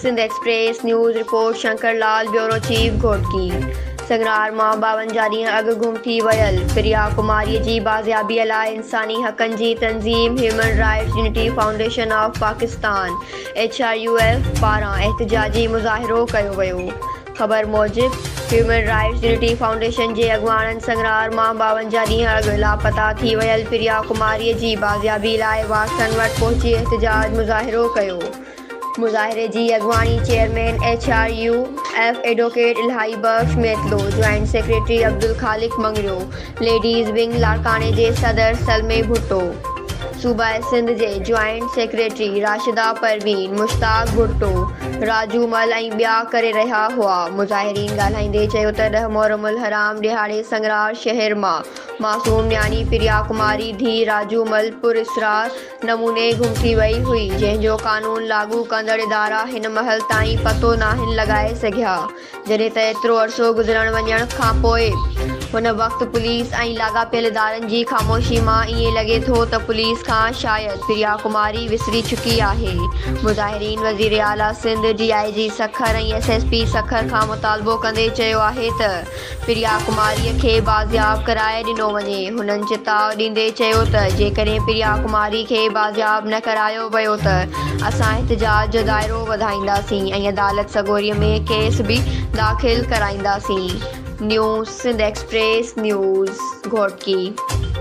Sindh express news report Shankar Lal bureau chief Ghotki संगरार मां 52 ॾींहं अॻु गुम थी वियल प्रिया कुमारीअ जी बाज़ियाबीअ लाइ इंसानी हक़नि जी तंज़ीम human rights unity foundation of Pakistan HRUF पारां एहतिजाजी मुज़ाहिरो कयो वियो। ख़बर मूजिब ह्यूमन राइट्स यूनिटी फाउंडेशन जे अॻुवाणनि संगरार मां 52 ॾींहं अॻु लापता थी वियल प्रिया कुमारीअ जी बाज़ियाबी लाइ वारसनि वटि पहुची एहतिजाज मुज़ाहिरो कयो। मुज़ाहिरे जी अॻुवाणी chairman HRUF advocate Ilahi Bakhsh Metlo, joint secretary Abdul Khaliq Mangrio, ladies wing लाड़काने जे सदर सलमे भुट्टो, सूबा सिंध जे जॉइंट सेक्रेटरी राशिदा परवीन, मुश्ताक भुट्टो, राजू मल ऐं ॿिया करे रहिया हुआ। मुज़ाहिरीन ॻाल्हाईंदे चयो त 10 मुहर्रमुल हराम ॾिहाड़े संगरार शहर मां मासूम न्याणी प्रिया कुमारी धीउ राजू मल पुरइसरार नमूने गुम थी वई हुई, जंहिंजो कानून लागू कंदड़ इदारा हिन महल ताईं पतो नाहिनि लॻाए सघिया, जॾहिं त एतिरो अरसो गुज़रण वञण खां पोइ हुन वक़्तु पुलिस ऐं लाॻापियल इदारनि जी ख़ामोशी मां ईअं लॻे थो त पुलिस खां शायदि प्रिया कुमारी विसरी चुकी आहे। मुज़ाहिरीन वज़ीर आला सिंध DIG सखर ऐं SSP सखर खां मुतालबो कंदे चयो आहे त प्रिया कुमारीअ खे बाज़ियाब कराए ॾिनो वञे। हुननि चिताव ॾींदे चयो त जेकॾहिं प्रिया कुमारी खे बाज़ियाब न करायो वियो त असां एहतिजाज जो दाइरो वधाईंदासीं ऐं अदालत सॻोरीअ में केस बि दाख़िल कराईंदासीं। News Sindh express News Ghotki.